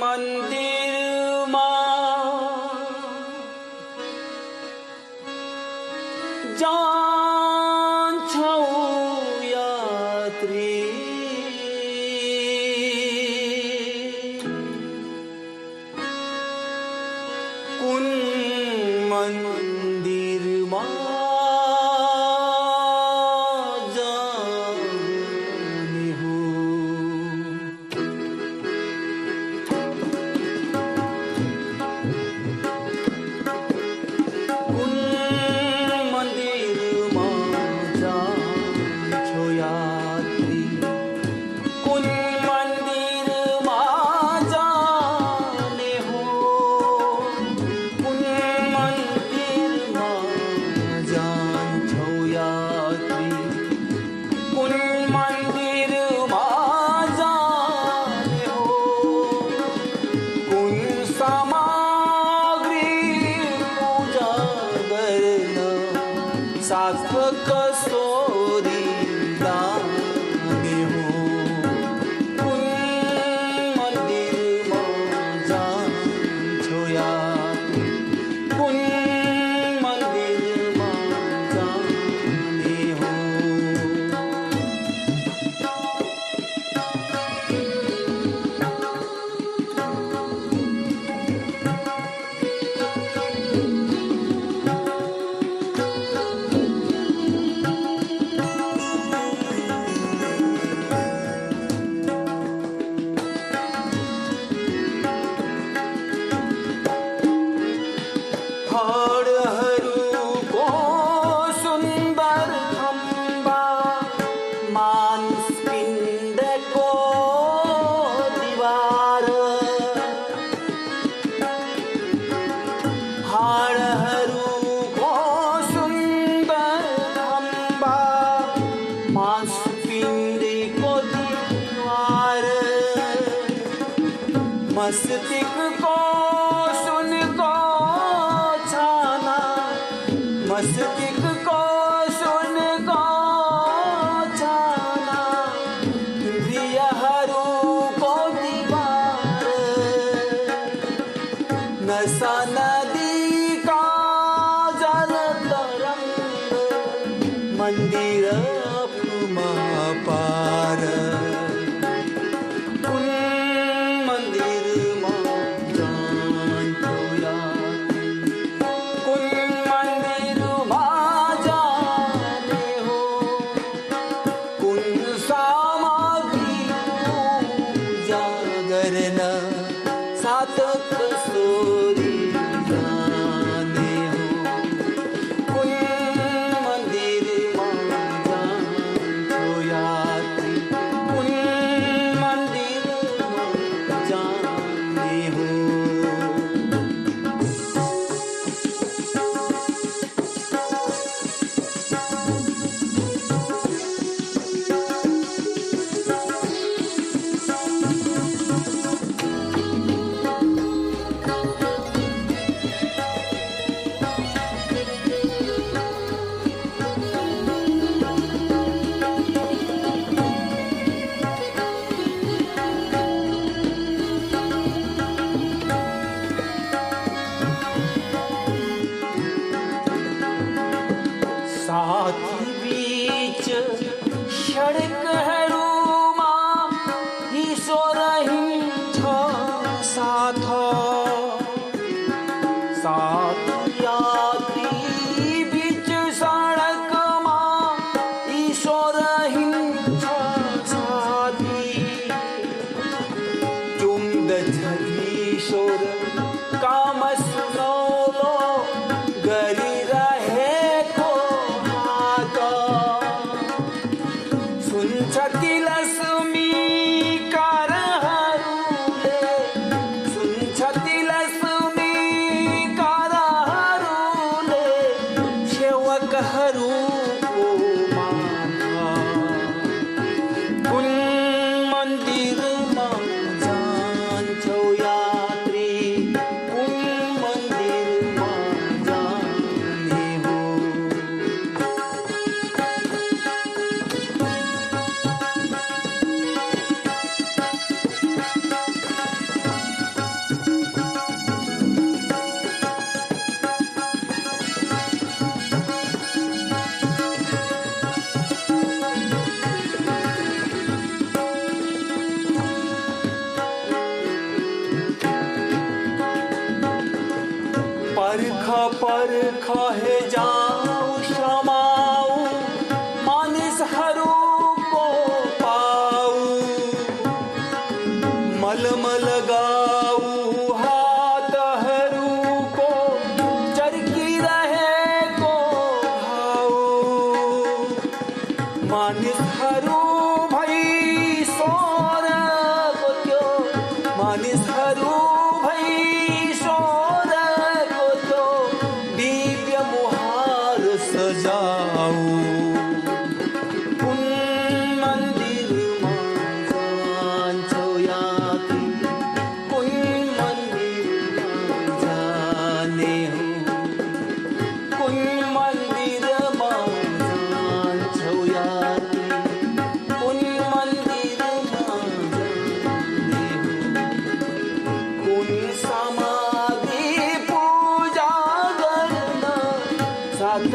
મંદિરમાં જાન છૌ યાત્રી કુન મંદિરમાં જાની હું કુન મંદિરમાં જાન છો યાત્રી કુન મંદિરમાં જાને હો કુન મંદિરમાં જાન છો યાત્રી કુન મંદિરમાં જાને હો કુન સામગ્રી પૂજા કરના સાત્વક સોરી દાને હો કુન મંદિરમાં જાન છો યાત્રી કુન મંદિરમાં જાને હો हर हरू को सुंदर खंबा मांस पिंड को दीवार हर हरू को सुंदर खंबा मांस पिंड को दीवार मस्तिष्क को सुन को छाना मस्तिष्क को सुन को छाना इंद्रियहरू को दीवार नशा नदी का जल तरंग मंदिर अपमा पार કુન મંદિરમાં જાન છો યાત્રી કુન મંદિરમાં જાને હો કુન સામગ્રી પૂજા કરના સાતક સોરી જાને હો કુન મંદિરમાં જાન છો યાત્રી કુન મંદિરમાં જાને હો साथी बीच सड़क हरूमा ईश्वर छ साथ साथ यात्री बीच सड़कમાં ईश्वर छ साथी चुंद छीश्वर काम सुनोलो गरी रहे को हाथ सुन पर खहे जाऊं क्षमाऊं मानिस हरू को पाऊं मलमल गाऊं हाथ हरू को चरकी रहे को भाऊं मानिस हरू भई सोर को त्यो मानिस हरू भई सोर को त्यो दिव्य मुहार सजाऊ पुन मंदिर मा जांचो यात्री कोई मंदिर मा जाने हो कोई मंदिर मा जांचो यात्री कोई मंदिर मा जाने हो कोई समाधी पूजा करना साथ